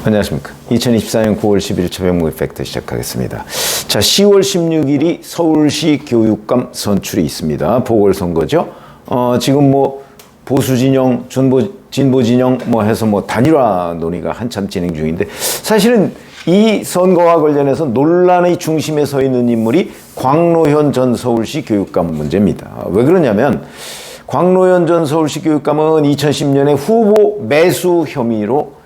안녕하십니까. 2024년 9월 11일 최병무의 팩트 시작하겠습니다. 자, 10월 16일이 서울시 교육감 선출이 있습니다. 보궐선거죠. 지금 뭐 보수 진영, 진보 진영 뭐 해서 뭐 단일화 논의가 한참 진행 중인데, 사실은 이 선거와 관련해서 논란의 중심에 서 있는 인물이 광노현 전 서울시 교육감 문제입니다. 왜 그러냐면 광노현 전 서울시 교육감은 2010년에 후보 매수 혐의로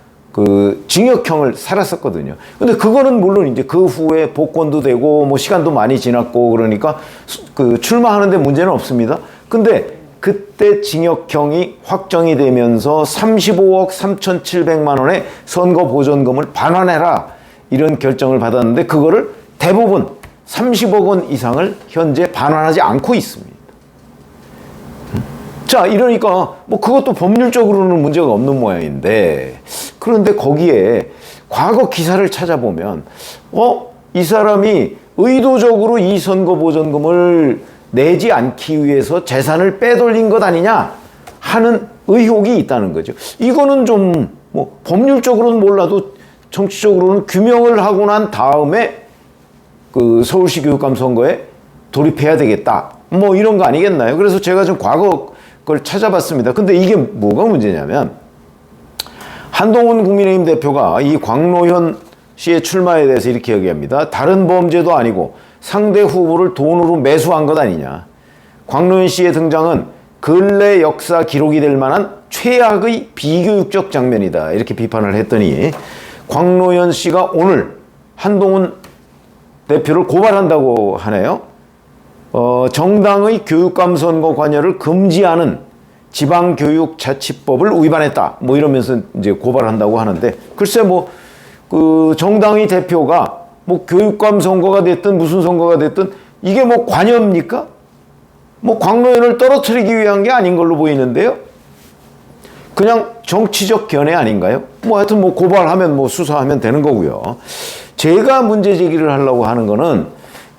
징역형을 살았었거든요. 근데 그거는 물론 이제 그 후에 복권도 되고 뭐 시간도 많이 지났고 그러니까 출마하는데 문제는 없습니다. 근데 그때 징역형이 확정이 되면서 35억 3,700만 원의 선거 보전금을 반환해라 이런 결정을 받았는데, 그거를 대부분 30억 원 이상을 현재 반환하지 않고 있습니다. 자, 이러니까 뭐 그것도 법률적으로는 문제가 없는 모양인데, 그런데 거기에 과거 기사를 찾아보면 이 사람이 의도적으로 이 선거 보전금을 내지 않기 위해서 재산을 빼돌린 것 아니냐 하는 의혹이 있다는 거죠. 이거는 좀 뭐 법률적으로는 몰라도 정치적으로는 규명을 하고 난 다음에 서울시 교육감 선거에 돌입해야 되겠다, 뭐 이런 거 아니겠나요? 그래서 제가 좀 과거 걸 찾아봤습니다. 근데 이게 뭐가 문제냐면, 한동훈 국민의힘 대표가 이 광노현 씨의 출마에 대해서 이렇게 얘기합니다. 다른 범죄도 아니고 상대 후보를 돈으로 매수한 것 아니냐. 광노현 씨의 등장은 근래 역사 기록이 될 만한 최악의 비교육적 장면이다, 이렇게 비판을 했더니, 광노현 씨가 오늘 한동훈 대표를 고발한다고 하네요. 정당의 교육감 선거 관여를 금지하는 지방교육자치법을 위반했다, 뭐 이러면서 이제 고발한다고 하는데, 글쎄 정당의 대표가 뭐 교육감 선거가 됐든 무슨 선거가 됐든 이게 뭐 관여입니까? 뭐 광노현을 떨어뜨리기 위한 게 아닌 걸로 보이는데요. 그냥 정치적 견해 아닌가요? 뭐 하여튼 뭐 고발하면 뭐 수사하면 되는 거고요. 제가 문제 제기를 하려고 하는 거는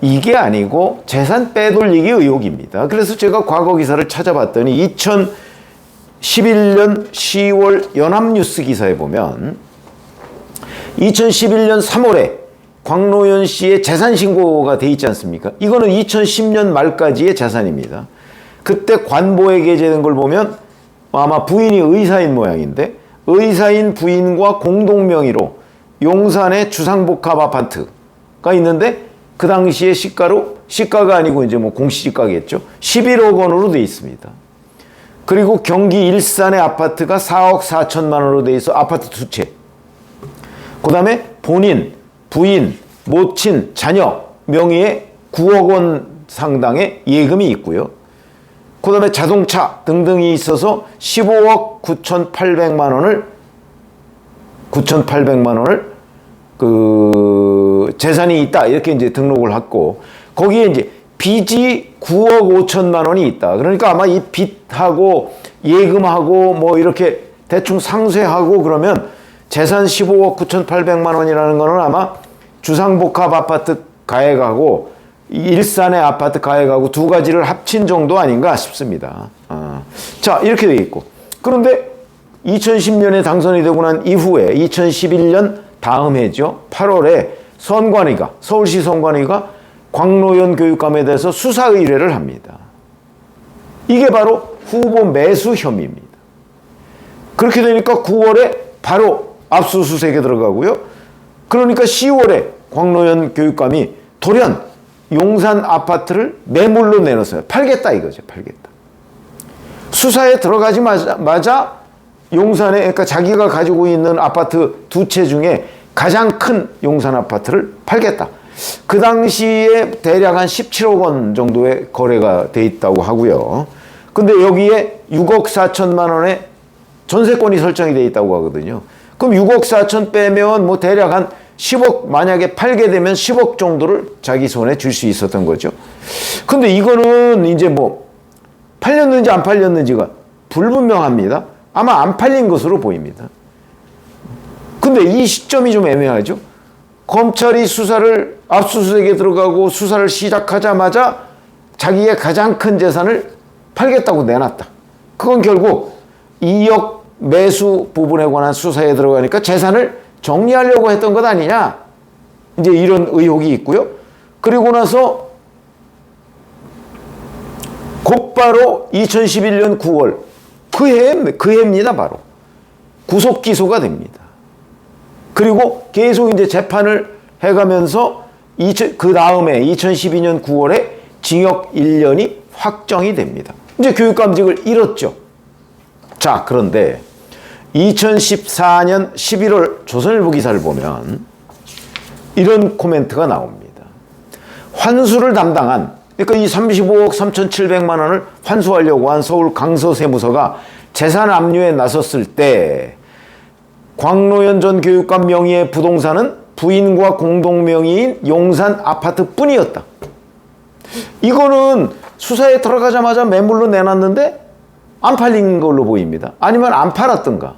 이게 아니고 재산 빼돌리기 의혹입니다. 그래서 제가 과거 기사를 찾아봤더니 2011년 10월 연합뉴스 기사에 보면 2011년 3월에 광노현 씨의 재산 신고가 돼 있지 않습니까? 이거는 2010년 말까지의 재산입니다. 그때 관보에 게재된 걸 보면 아마 부인이 의사인 모양인데, 의사인 부인과 공동 명의로 용산의 주상복합 아파트가 있는데, 그 당시에 시가가 아니고 이제 뭐 공시지가겠죠. 11억 원으로 돼 있습니다. 그리고 경기 일산의 아파트가 4억 4천만 원으로 돼 있어 아파트 두 채. 그 다음에 본인, 부인, 모친, 자녀 명의의 9억 원 상당의 예금이 있고요. 그 다음에 자동차 등등이 있어서 15억 9,800만 원을 재산이 있다, 이렇게 이제 등록을 했고, 거기에 이제 빚이 9억 5천만 원이 있다. 그러니까 아마 이 빚하고 예금하고 뭐 이렇게 대충 상쇄하고 그러면 재산 15억 9,800만 원이라는 거는 아마 주상복합 아파트 가액하고 일산의 아파트 가액하고 두 가지를 합친 정도 아닌가 싶습니다. 자, 이렇게 돼 있고, 그런데 2010년에 당선이 되고 난 이후에 2011년 다음 해죠. 8월에 서울시 선관위가 광노현 교육감에 대해서 수사 의뢰를 합니다. 이게 바로 후보 매수 혐의입니다. 그렇게 되니까 9월에 바로 압수수색에 들어가고요. 그러니까 10월에 광노현 교육감이 돌연 용산 아파트를 매물로 내놓았어요. 팔겠다 이거죠. 팔겠다. 수사에 들어가자마자 용산에, 그러니까 자기가 가지고 있는 아파트 두 채 중에 가장 큰 용산 아파트를 팔겠다. 그 당시에 대략 한 17억 원 정도의 거래가 돼 있다고 하고요. 근데 여기에 6억 4천만 원의 전세권이 설정이 돼 있다고 하거든요. 그럼 6억 4천 빼면 뭐 대략 한 10억, 만약에 팔게 되면 10억 정도를 자기 손에 줄 수 있었던 거죠. 근데 이거는 이제 뭐 팔렸는지 안 팔렸는지가 불분명합니다. 아마 안 팔린 것으로 보입니다. 근데 이 시점이 좀 애매하죠. 검찰이 수사를 압수수색에 들어가고 수사를 시작하자마자 자기의 가장 큰 재산을 팔겠다고 내놨다. 그건 결국 2억 매수 부분에 관한 수사에 들어가니까 재산을 정리하려고 했던 것 아니냐. 이제 이런 의혹이 있고요. 그리고 나서 곧바로 2011년 9월 그 해입니다. 바로 구속 기소가 됩니다. 그리고 계속 이제 재판을 해가면서 그 다음에 2012년 9월에 징역 1년이 확정이 됩니다. 이제 교육감직을 잃었죠. 자, 그런데 2014년 11월 조선일보 기사를 보면 이런 코멘트가 나옵니다. 환수를 담당한, 그러니까 이 35억 3,700만 원을 환수하려고 한 서울 강서세무서가 재산 압류에 나섰을 때 광노현 전 교육감 명의의 부동산은 부인과 공동 명의인 용산 아파트뿐이었다. 이거는 수사에 들어가자마자 매물로 내놨는데 안 팔린 걸로 보입니다. 아니면 안 팔았던가.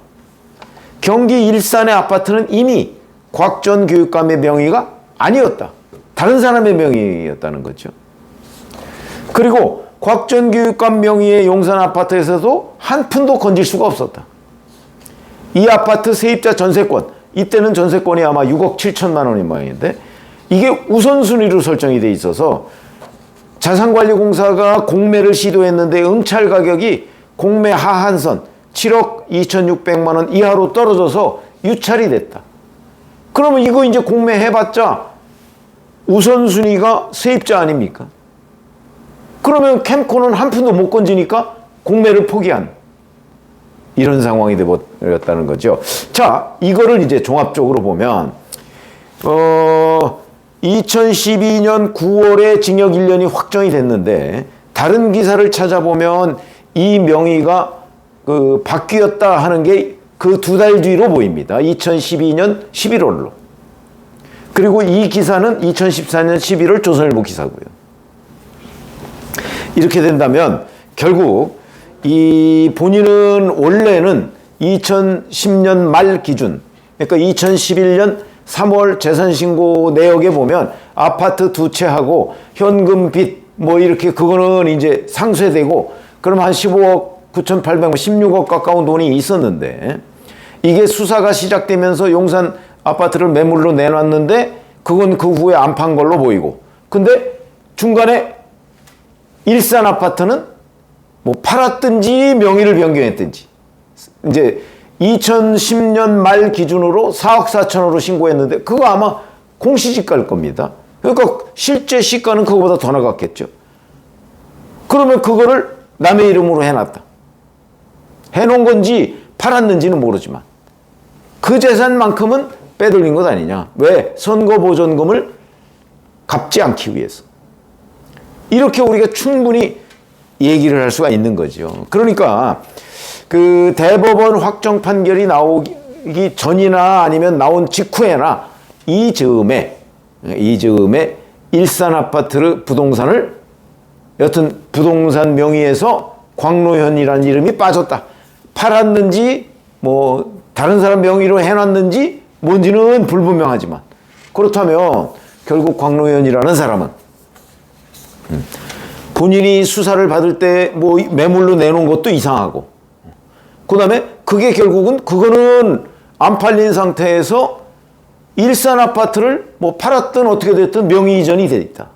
경기 일산의 아파트는 이미 곽 전 교육감의 명의가 아니었다. 다른 사람의 명의였다는 거죠. 그리고 곽 전 교육감 명의의 용산 아파트에서도 한 푼도 건질 수가 없었다. 이 아파트 세입자 전세권, 이때는 전세권이 아마 6억 7천만 원인 모양인데 이게 우선순위로 설정이 돼 있어서 자산관리공사가 공매를 시도했는데 응찰 가격이 공매 하한선 7억 2,600만 원 이하로 떨어져서 유찰이 됐다. 그러면 이거 이제 공매해봤자 우선순위가 세입자 아닙니까? 그러면 캠코는 한 푼도 못 건지니까 공매를 포기한 이런 상황이 되어버렸다는 거죠. 자, 이거를 이제 종합적으로 보면 2012년 9월에 징역 1년이 확정이 됐는데 다른 기사를 찾아보면 이 명의가 바뀌었다 하는 게 그 2달 뒤로 보입니다. 2012년 11월로. 그리고 이 기사는 2014년 11월 조선일보 기사고요. 이렇게 된다면 결국 이 본인은 원래는 2010년 말 기준, 그러니까 2011년 3월 재산신고 내역에 보면 아파트 2채하고 현금 빚 뭐 이렇게 그거는 이제 상쇄되고 그럼 한 15억 9,800만 16억 가까운 돈이 있었는데 이게 수사가 시작되면서 용산 아파트를 매물로 내놨는데 그건 그 후에 안 판 걸로 보이고 근데 중간에 일산 아파트는 뭐 팔았든지 명의를 변경했든지 이제 2010년 말 기준으로 4억 4천으로 신고했는데 그거 아마 공시지가일 겁니다. 그러니까 실제 시가는 그거보다 더 나갔겠죠. 그러면 그거를 남의 이름으로 해놨다. 해놓은 건지 팔았는지는 모르지만 그 재산만큼은 빼돌린 것 아니냐. 왜? 선거보전금을 갚지 않기 위해서. 이렇게 우리가 충분히 얘기를 할 수가 있는 거죠. 그러니까 그 대법원 확정 판결이 나오기 전이나 아니면 나온 직후에나 이 즈음에 일산 아파트 부동산을 여튼 부동산 명의에서 광노현이라는 이름이 빠졌다. 팔았는지 뭐 다른 사람 명의로 해놨는지 뭔지는 불분명하지만 그렇다면 결국 광노현이라는 사람은 본인이 수사를 받을 때 뭐 매물로 내놓은 것도 이상하고 그 다음에 그게 결국은 그거는 안 팔린 상태에서 일산 아파트를 뭐 팔았든 어떻게 됐든 명의 이전이 돼 있다.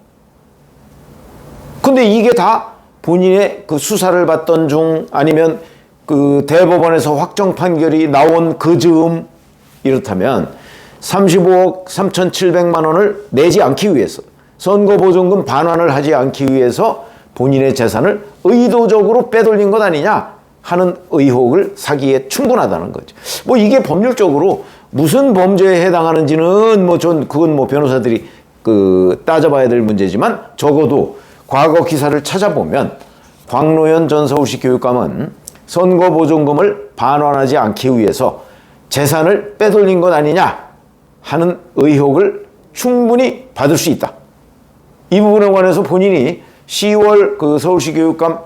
근데 이게 다 본인의 그 수사를 받던 중 아니면 그 대법원에서 확정 판결이 나온 그 즈음 이렇다면 35억 3,700만 원을 내지 않기 위해서 선거보증금 반환을 하지 않기 위해서 본인의 재산을 의도적으로 빼돌린 것 아니냐 하는 의혹을 사기에 충분하다는 거죠. 뭐 이게 법률적으로 무슨 범죄에 해당하는지는 그건 변호사들이 따져봐야 될 문제지만 적어도 과거 기사를 찾아보면 광노현 전 서울시 교육감은 선거보증금을 반환하지 않기 위해서 재산을 빼돌린 것 아니냐 하는 의혹을 충분히 받을 수 있다. 이 부분에 관해서 본인이 10월 그 서울시 교육감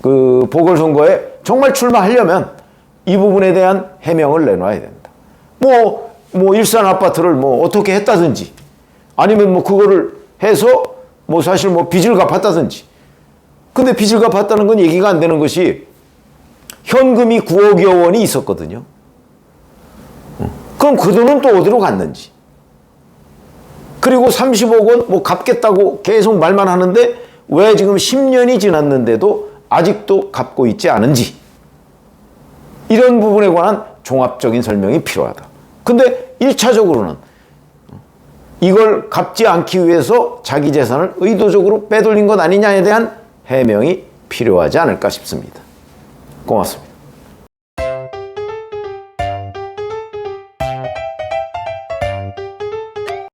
그 보궐선거에 정말 출마하려면 이 부분에 대한 해명을 내놔야 된다. 일산 아파트를 어떻게 했다든지 아니면 그거를 해서 사실 빚을 갚았다든지. 근데 빚을 갚았다는 건 얘기가 안 되는 것이 현금이 9억여 원이 있었거든요. 그럼 그 돈은 또 어디로 갔는지. 그리고 30억 원 뭐 갚겠다고 계속 말만 하는데 왜 지금 10년이 지났는데도 아직도 갚고 있지 않은지. 이런 부분에 관한 종합적인 설명이 필요하다. 근데 1차적으로는 이걸 갚지 않기 위해서 자기 재산을 의도적으로 빼돌린 것 아니냐에 대한 해명이 필요하지 않을까 싶습니다. 고맙습니다.